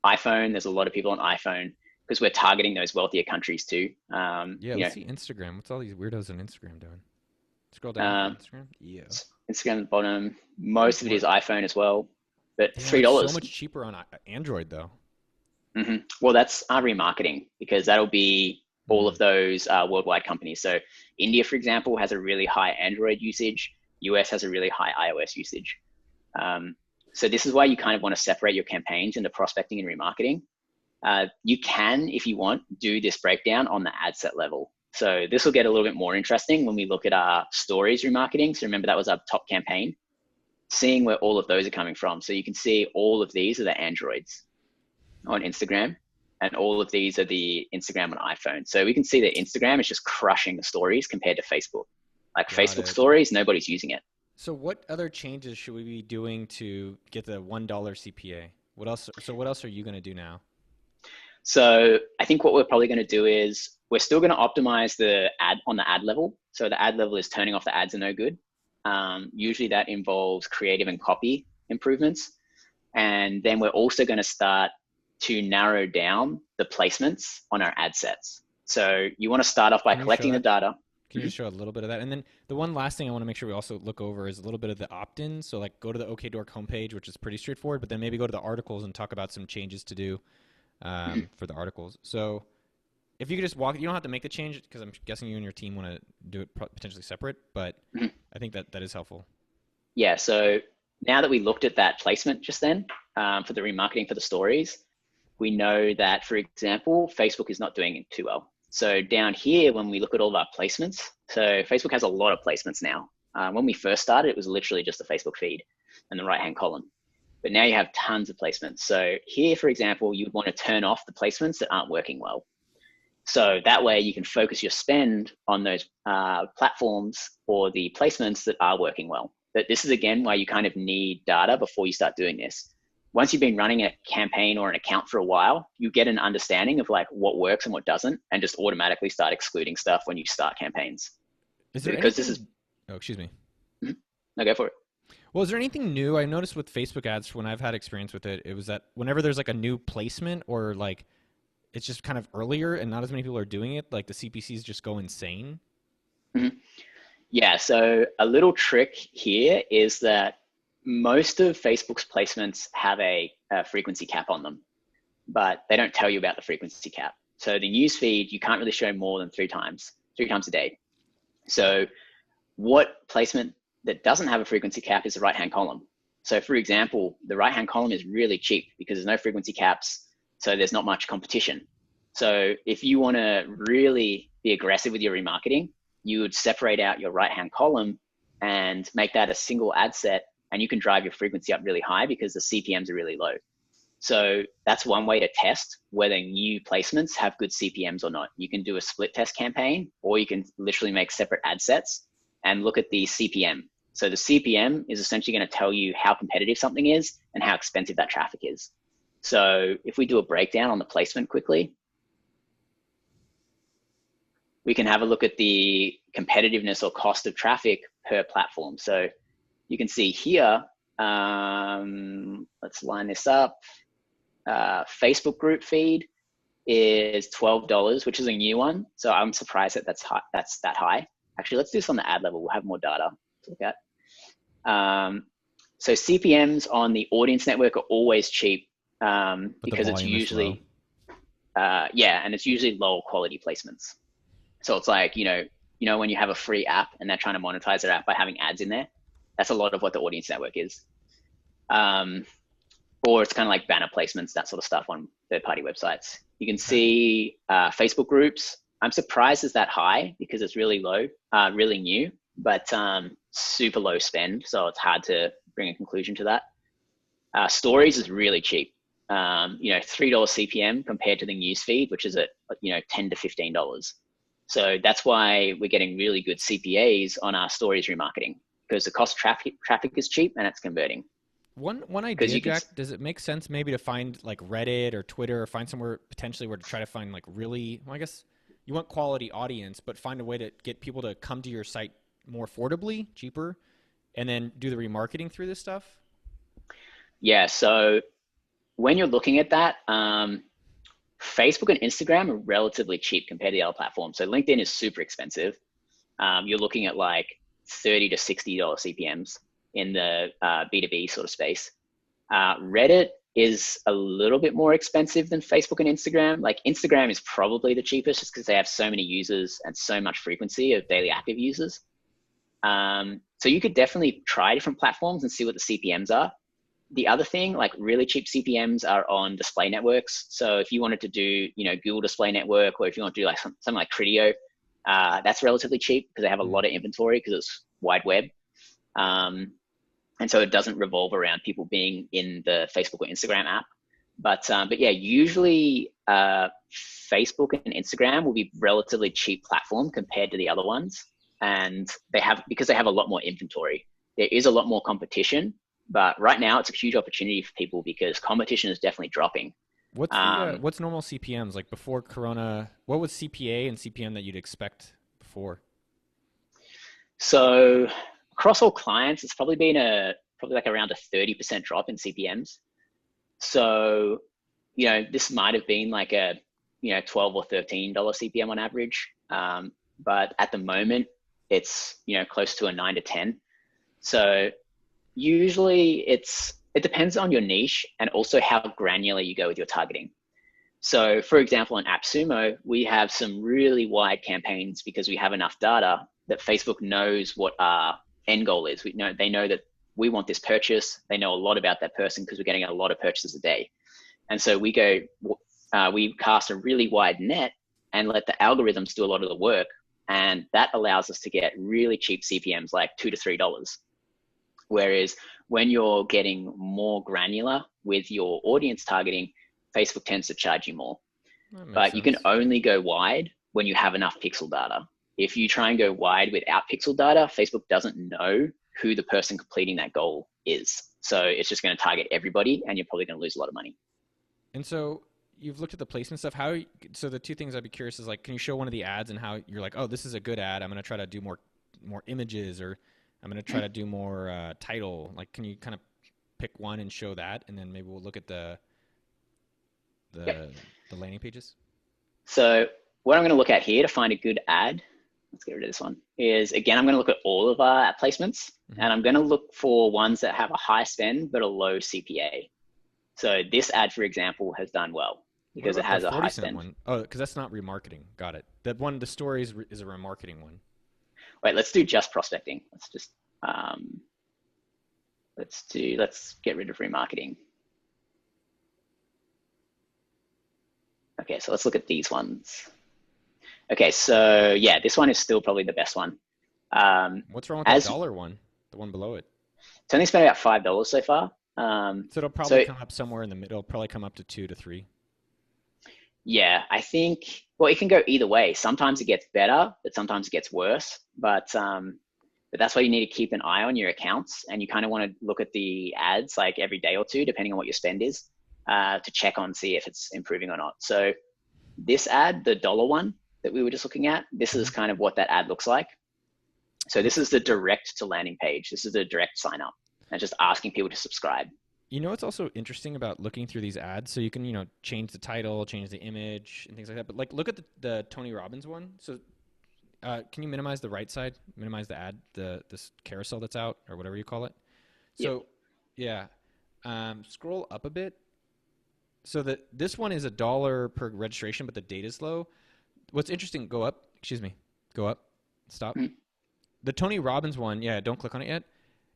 iPhone, there's a lot of people on iPhone because we're targeting those wealthier countries too. Let's see Instagram. What's all these weirdos on Instagram doing? Scroll down to Instagram. Yeah. Instagram at the bottom. Most of it is iPhone as well, but $3. So much cheaper on Android though. Mm-hmm. Well, that's our remarketing, because that'll be all of those worldwide companies. So India, for example, has a really high Android usage. US has a really high iOS usage. So this is why you kind of want to separate your campaigns into prospecting and remarketing. You can, if you want, do this breakdown on the ad set level. So this will get a little bit more interesting when we look at our stories remarketing. So remember, that was our top campaign, seeing where all of those are coming from. So you can see all of these are the Androids on Instagram, and all of these are the Instagram on iPhone. So we can see that Instagram is just crushing the stories compared to Facebook. Like Facebook stories, nobody's using it. So what other changes should we be doing to get the $1 CPA? What else are you going to do now? So I think what we're probably going to do is we're still going to optimize the ad on the ad level. So the ad level is turning off the ads are no good. Usually that involves creative and copy improvements. And then we're also going to start to narrow down the placements on our ad sets. So you want to start off by collecting the data. Can you just show a little bit of that? And then the one last thing I want to make sure we also look over is a little bit of the opt-in. So like go to the OkDork homepage, which is pretty straightforward, but then maybe go to the articles and talk about some changes to do for the articles. So if you could just walk, you don't have to make the change because I'm guessing you and your team want to do it potentially separate, but I think that is helpful. Yeah, so now that we looked at that placement just then for the remarketing for the stories, we know that, for example, Facebook is not doing it too well. So down here, when we look at all of our placements, so Facebook has a lot of placements now. When we first started, it was literally just the Facebook feed and the right-hand column. But now you have tons of placements. So here, for example, you'd want to turn off the placements that aren't working well. So that way you can focus your spend on those platforms or the placements that are working well. But this is, again, why you kind of need data before you start doing this. Once you've been running a campaign or an account for a while, you get an understanding of like what works and what doesn't, and just automatically start excluding stuff when you start campaigns. Is there because anything... this is... Oh, excuse me. No, go for it. Well, is there anything new? I noticed with Facebook ads, when I've had experience with it, it was that whenever there's like a new placement or like it's just kind of earlier and not as many people are doing it, like the CPCs just go insane. Mm-hmm. Yeah, so a little trick here is that most of Facebook's placements have a frequency cap on them, but they don't tell you about the frequency cap. So the newsfeed, you can't really show more than three times a day. So what placement that doesn't have a frequency cap is the right-hand column. So for example, the right-hand column is really cheap because there's no frequency caps, so there's not much competition. So if you want to really be aggressive with your remarketing, you would separate out your right-hand column and make that a single ad set, and you can drive your frequency up really high because the CPMs are really low. So that's one way to test whether new placements have good CPMs or not. You can do a split test campaign, or you can literally make separate ad sets and look at the CPM. So the CPM is essentially going to tell you how competitive something is and how expensive that traffic is. So if we do a breakdown on the placement quickly, we can have a look at the competitiveness or cost of traffic per platform. So you can see here, let's line this up. Facebook group feed is $12, which is a new one. So I'm surprised that that's that high. Actually, let's do this on the ad level. We'll have more data to look at. So CPMs on the audience network are always cheap because it's usually, yeah, and it's usually low quality placements. So it's like, you know, when you have a free app and they're trying to monetize their app by having ads in there, that's a lot of what the audience network is. Or it's kind of like banner placements, that sort of stuff on third-party websites. You can see Facebook groups. I'm surprised it's that high because it's really low, really new, but super low spend. So it's hard to bring a conclusion to that. Stories is really cheap. You know, $3 CPM compared to the newsfeed, which is at, you know, $10 to $15. So that's why we're getting really good CPAs on our stories remarketing, because the cost of traffic is cheap and it's converting. One idea, Jack, does it make sense maybe to find like Reddit or Twitter, or find somewhere potentially where to try to find like really, well, I guess you want quality audience, but find a way to get people to come to your site more affordably, cheaper, and then do the remarketing through this stuff? Yeah, so when you're looking at that, Facebook and Instagram are relatively cheap compared to the other platforms. So LinkedIn is super expensive. You're looking at like $30 to $60 CPMs in the B2B sort of space. Reddit is a little bit more expensive than Facebook and Instagram. Like Instagram is probably the cheapest just because they have so many users and so much frequency of daily active users. So you could definitely try different platforms and see what the CPMs are. The other thing, like really cheap CPMs are on display networks. So if you wanted to do, you know, Google Display Network, or if you want to do like something like Criteo, that's relatively cheap because they have a lot of inventory because it's wide web. And so it doesn't revolve around people being in the Facebook or Instagram app. But yeah, usually Facebook and Instagram will be relatively cheap platform compared to the other ones. And because they have a lot more inventory, there is a lot more competition. But right now it's a huge opportunity for people because competition is definitely dropping. What's normal CPMs? Like before Corona, what was CPA and CPM that you'd expect before? So across all clients, it's probably been probably like around a 30% drop in CPMs. So, you know, this might have been like a, you know, $12 or $13 CPM on average. But at the moment it's, you know, close to a 9 to 10. So usually it depends on your niche and also how granular you go with your targeting. So for example, on AppSumo, we have some really wide campaigns because we have enough data that Facebook knows what our end goal is. They know that we want this purchase. They know a lot about that person because we're getting a lot of purchases a day. And so we cast a really wide net and let the algorithms do a lot of the work And that allows us to get really cheap CPMs, like $2 to $3. Whereas when you're getting more granular with your audience targeting, Facebook tends to charge you more. But you can only go wide when you have enough pixel data. If you try and go wide without pixel data, Facebook doesn't know who the person completing that goal is. So it's just going to target everybody, and you're probably going to lose a lot of money. And so you've looked at the placement stuff. So the two things I'd be curious is, like, can you show one of the ads and how you're like, oh, this is a good ad. I'm going to try to do more images, or I'm going to try to do more title. Like, can you kind of pick one and show that, and then maybe we'll look at the landing pages? So what I'm going to look at here to find a good ad, let's get rid of this one, is, again, I'm going to look at all of our ad placements, and I'm going to look for ones that have a high spend but a low CPA. So this ad, for example, has done well because it has a high spend. One? Oh, because that's not remarketing. Got it. That one, the story is a remarketing one. Wait, let's do just prospecting. Let's just, let's get rid of remarketing. Okay, so let's look at these ones. Okay, so yeah, this one is still probably the best one. What's wrong with the dollar one, the one below it? It's only spent about $5 so far. So it'll probably come up somewhere in the middle. It'll probably come up to 2 to 3. Yeah, I think, well, it can go either way. Sometimes it gets better, but sometimes it gets worse. But that's why you need to keep an eye on your accounts, and you kind of want to look at the ads like every day or two, depending on what your spend is, to check on, see if it's improving or not. So this ad, the dollar one that we were just looking at, this is kind of what that ad looks like. So this is the direct to landing page. This is the direct sign up, and just asking people to subscribe. You know what's also interesting about looking through these ads? So you can, change the title, change the image, and things like that. But like, look at the Tony Robbins one. So can you minimize the right side? Minimize the ad, this carousel that's out, or whatever you call it. So yeah, scroll up a bit. So this one is $1 per registration, but the data's low. What's interesting? Go up. Excuse me. Go up. Stop. The Tony Robbins one. Yeah, don't click on it yet.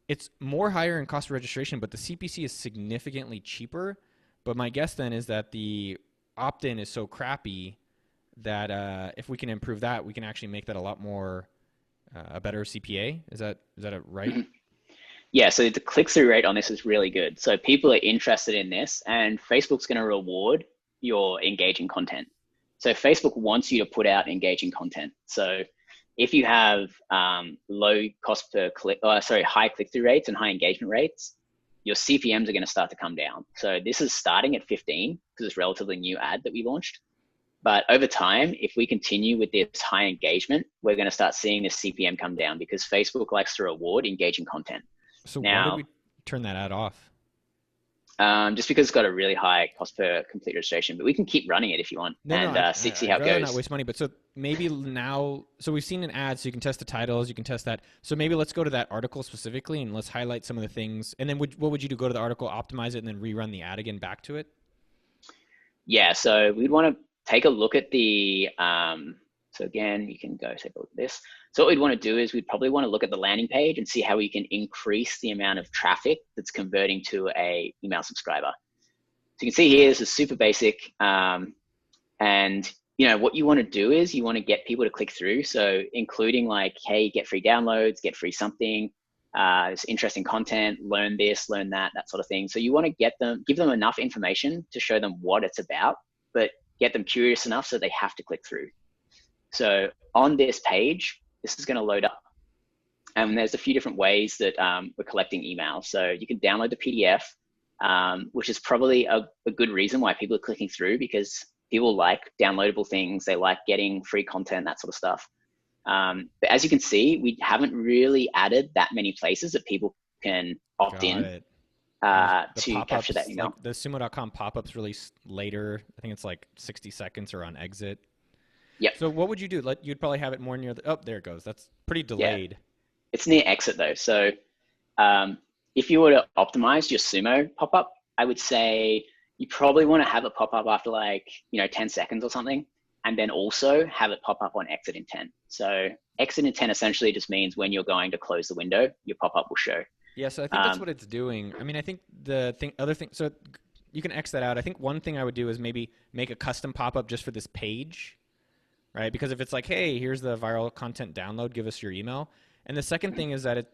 It's more higher in cost of registration, but the CPC is significantly cheaper. But my guess then is that the opt-in is so crappy that if we can improve that, we can actually make that a lot more a better CPA. Is that right? Yeah, so the click-through rate on this is really good. So people are interested in this, and Facebook's going to reward your engaging content. So Facebook wants you to put out engaging content. So if you have low cost per click, high click-through rates and high engagement rates, your CPMs are going to start to come down. So this is starting at 15 because it's a relatively new ad that we launched. But over time, if we continue with this high engagement, we're going to start seeing this CPM come down because Facebook likes to reward engaging content. So why did we turn that ad off? Just because it's got a really high cost per complete registration, but we can keep running it if you want see how it goes. Not waste money, but so maybe now, so we've seen an ad, so you can test the titles, you can test that. So maybe let's go to that article specifically and let's highlight some of the things. And then what would you do? Go to the article, optimize it, and then rerun the ad again back to it? Yeah, so we'd want to take a look at the, so again, you can go take a look at this. So what we'd want to do is we'd probably want to look at the landing page and see how we can increase the amount of traffic that's converting to a email subscriber. So you can see here, this is super basic. And what you want to do is you want to get people to click through. So including like, hey, get free downloads, get free something, this interesting content, learn this, learn that, that sort of thing. So you want to give them enough information to show them what it's about, but get them curious enough so they have to click through. So on this page, this is going to load up. And there's a few different ways that we're collecting emails. So you can download the PDF, which is probably a good reason why people are clicking through, because people like downloadable things. They like getting free content, that sort of stuff. But as you can see, we haven't really added that many places that people can opt in to capture that email. Like the Sumo.com pop-ups release later. I think it's like 60 seconds or on exit. Yep. So what would you do? You'd probably have it more near the, there it goes. That's pretty delayed. Yeah. It's near exit though. So if you were to optimize your Sumo pop-up, I would say you probably want to have it pop up after 10 seconds or something, and then also have it pop up on exit intent. So exit intent essentially just means when you're going to close the window, your pop-up will show. Yeah, so I think that's what it's doing. I mean, I think so you can X that out. I think one thing I would do is maybe make a custom pop-up just for this page. right? Because if it's like, hey, here's the viral content download, give us your email. And the second thing is that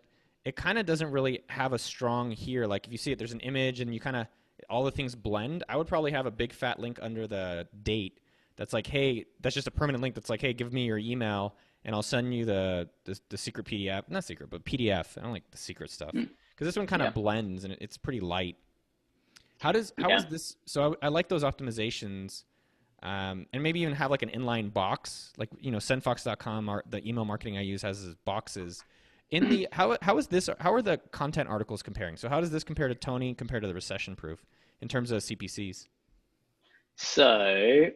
it kind of doesn't really have a strong here. Like if you see it, there's an image and you kind of, all the things blend. I would probably have a big fat link under the date that's like, hey, that's just a permanent link that's like, hey, give me your email and I'll send you the secret PDF. Not secret, but PDF. I don't like the secret stuff. Because this one kind of blends and it's pretty light. How is this? So I like those optimizations. And maybe even have like an inline box, like, you know, sendfox.com, the email marketing I use has boxes. In the how are the content articles comparing? So how does this compare to Tony compared to the recession proof in terms of CPCs? So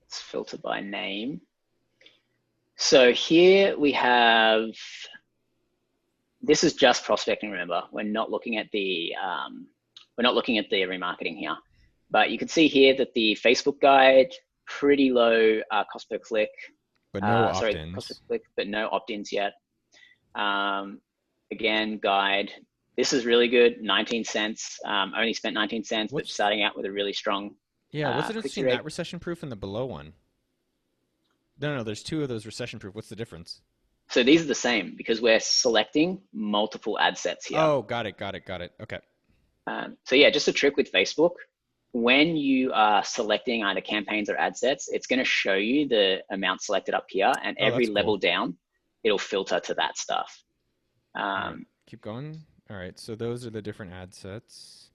let's filter by name. So here we have, this is just prospecting. Remember, we're not looking at the remarketing here. But you can see here that the Facebook guide, pretty low cost per click. But no opt-ins. Cost per click, but no opt-ins yet. Again, guide. This is really good, 19 cents. Only spent 19 cents, but starting out with a really strong what's the difference between that recession proof and the below one? No, there's two of those recession proof. What's the difference? So these are the same because we're selecting multiple ad sets here. Oh, got it. Okay. So yeah, just a trick with Facebook. When you are selecting either campaigns or ad sets, it's going to show you the amount selected up here, and every level down, it'll filter to that stuff. Right. Keep going. All right. So those are the different ad sets.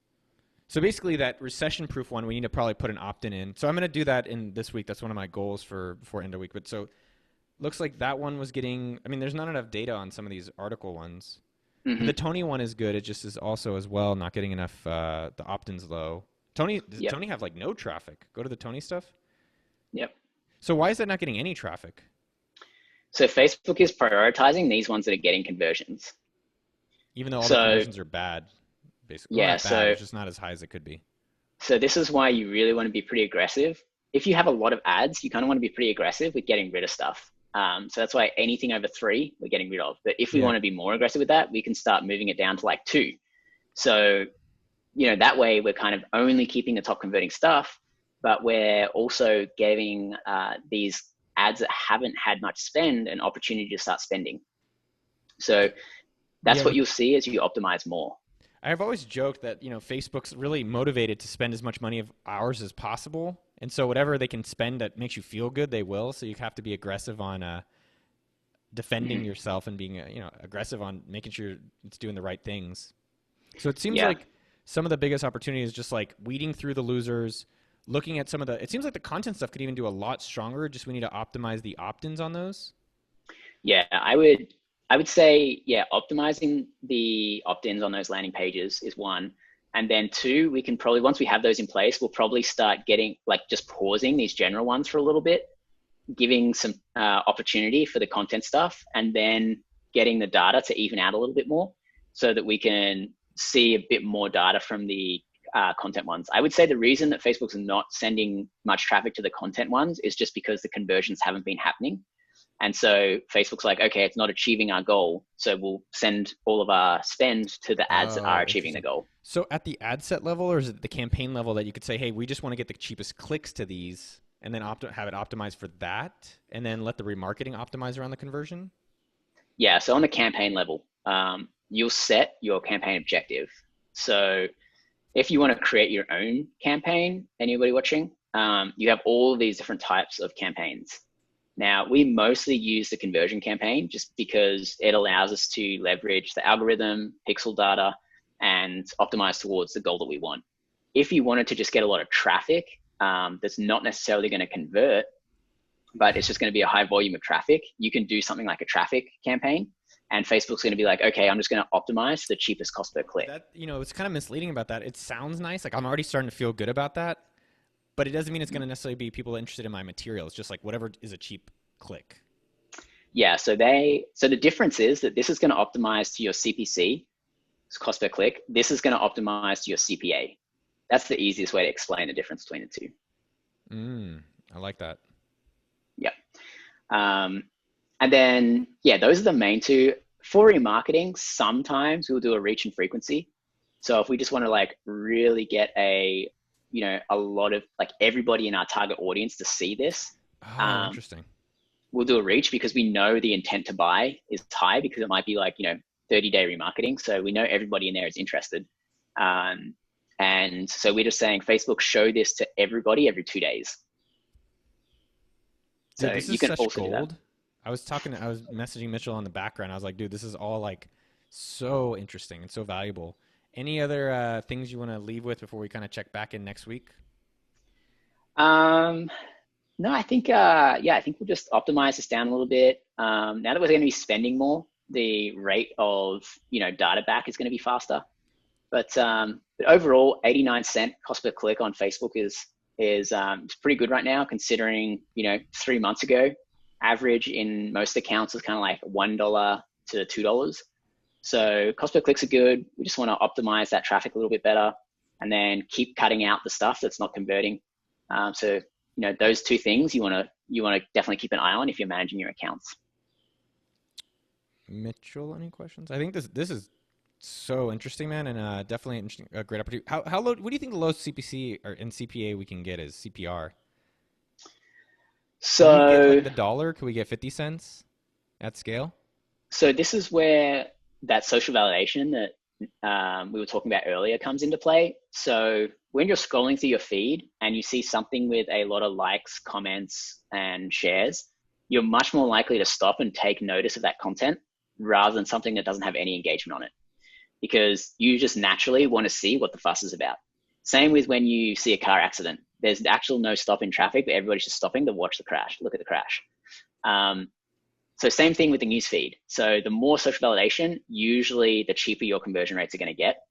So basically that recession proof one, we need to probably put an opt-in in. So I'm going to do that in this week. That's one of my goals for before end of week. But so looks like that one was getting, I mean, there's not enough data on some of these article ones. The Tony one is good. It just is also as well not getting enough, the opt-ins low. Tony, does Tony have like no traffic? Go to the Tony stuff. Yep. So why is that not getting any traffic? So Facebook is prioritizing these ones that are getting conversions. Even though all the conversions are bad, basically. Yeah, it's just not as high as it could be. So this is why you really want to be pretty aggressive. If you have a lot of ads, you kind of want to be pretty aggressive with getting rid of stuff. So that's why anything over 3, we're getting rid of. But if we want to be more aggressive with that, we can start moving it down to like 2. So, you know, that way we're kind of only keeping the top converting stuff, but we're also giving these ads that haven't had much spend an opportunity to start spending. So that's what you'll see as you optimize more. I've always joked that, you know, Facebook's really motivated to spend as much money of ours as possible. And so whatever they can spend that makes you feel good, they will. So you have to be aggressive on defending yourself and being, aggressive on making sure it's doing the right things. So it seems like some of the biggest opportunities is just like weeding through the losers, looking at some of the, it seems like the content stuff could even do a lot stronger. Just we need to optimize the opt-ins on those. Yeah, I would say, optimizing the opt-ins on those landing pages is one. And then 2, we can probably, once we have those in place, we'll probably start getting just pausing these general ones for a little bit, giving some opportunity for the content stuff, and then getting the data to even out a little bit more so that we can see a bit more data from the content ones. I would say the reason that Facebook's not sending much traffic to the content ones is just because the conversions haven't been happening. And so Facebook's like, okay, it's not achieving our goal, so we'll send all of our spend to the ads that are achieving the goal. So at the ad set level, or is it the campaign level that you could say, hey, we just want to get the cheapest clicks to these, and then have it optimized for that, and then let the remarketing optimize around the conversion? Yeah, so on the campaign level, you'll set your campaign objective. So if you want to create your own campaign, anybody watching, you have all of these different types of campaigns. Now, we mostly use the conversion campaign just because it allows us to leverage the algorithm, pixel data, and optimize towards the goal that we want. If you wanted to just get a lot of traffic that's not necessarily going to convert, but it's just going to be a high volume of traffic, you can do something like a traffic campaign. And Facebook's going to be like, okay, I'm just going to optimize the cheapest cost per click. That, it's kind of misleading about that. It sounds nice. Like I'm already starting to feel good about that. But it doesn't mean it's going to necessarily be people interested in my material. It's just like whatever is a cheap click. Yeah, so the difference is that this is going to optimize to your CPC, cost per click. This is going to optimize to your CPA. That's the easiest way to explain the difference between the two. I like that. Yeah. And then, those are the main 2. For remarketing, sometimes we'll do a reach and frequency. So if we just want to really get a lot of everybody in our target audience to see this. Interesting. we'll do a reach because we know the intent to buy is high because it might be like, 30-day remarketing. So we know everybody in there is interested. And so we're just saying, Facebook, show this to everybody every 2 days. Dude, So this you is can such also gold. do that. I was messaging Mitchell in the background. I was like, dude, this is all like so interesting and so valuable. Any other things you want to leave with before we kind of check back in next week? No, I think, I think we'll just optimize this down a little bit. Now that we're going to be spending more, the rate of, data back is going to be faster. But overall, 89-cent cost per click on Facebook is pretty good right now, considering, 3 months ago, average in most accounts was kind of like $1 to $2. So cost per clicks are good. We just want to optimize that traffic a little bit better, and then keep cutting out the stuff that's not converting. So those two things you want to definitely keep an eye on if you're managing your accounts. Mitchell, any questions? I think this is so interesting, man, and definitely interesting, a great opportunity. How low? What do you think the lowest CPC or in CPA we can get is CPR? So can we get like the dollar? Can we get 50 cents at scale? So this is where that social validation that we were talking about earlier comes into play. So when you're scrolling through your feed and you see something with a lot of likes, comments, and shares, you're much more likely to stop and take notice of that content rather than something that doesn't have any engagement on it, because you just naturally want to see what the fuss is about. Same with when you see a car accident. There's actual no stop in traffic, but everybody's just stopping to watch the crash, look at the crash. So same thing with the news feed. So the more social validation, usually the cheaper your conversion rates are going to get,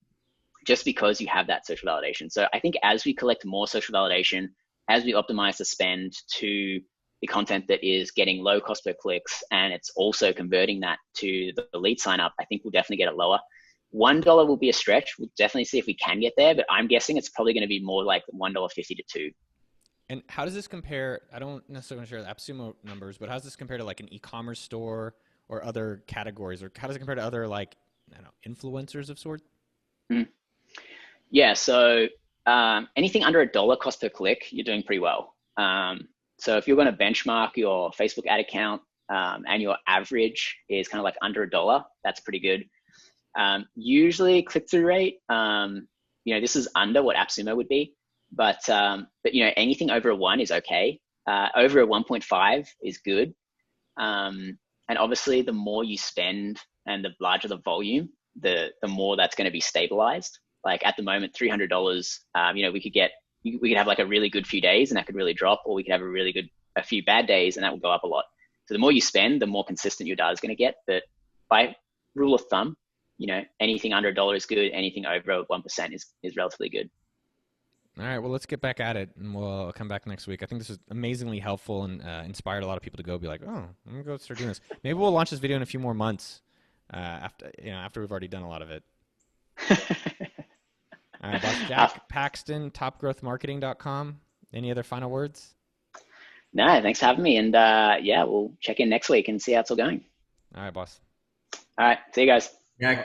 just because you have that social validation. So I think as we collect more social validation, as we optimize the spend to the content that is getting low cost per clicks, and it's also converting that to the lead sign up, I think we'll definitely get it lower. $1 will be a stretch. We'll definitely see if we can get there, but I'm guessing it's probably going to be more like $1.50 to $2. And how does this compare? I don't necessarily want to share the AppSumo numbers, but how does this compare to like an e-commerce store or other categories, or how does it compare to other, like, I don't know, influencers of sort? Yeah, so anything under $1 cost per click, you're doing pretty well. So if you're going to benchmark your Facebook ad account and your average is kind of like under $1, that's pretty good. Usually click-through rate, this is under what AppSumo would be, but anything over a 1 is okay. Over a 1.5 is good. And obviously the more you spend and the larger the volume, the more that's going to be stabilized. Like at the moment, $300, we could have like a really good few days and that could really drop, or we could have a few bad days and that will go up a lot. So the more you spend, the more consistent your data is going to get. But by rule of thumb, anything under $1 is good. Anything over 1% is relatively good. All right, well, let's get back at it, and we'll come back next week. I think this is amazingly helpful and inspired a lot of people to go be like, oh, I'm going to go start doing this. Maybe we'll launch this video in a few more months after we've already done a lot of it. All right, boss. Jack Paxton, topgrowthmarketing.com. Any other final words? No, thanks for having me. And we'll check in next week and see how it's all going. All right, boss. All right, see you guys. Yeah.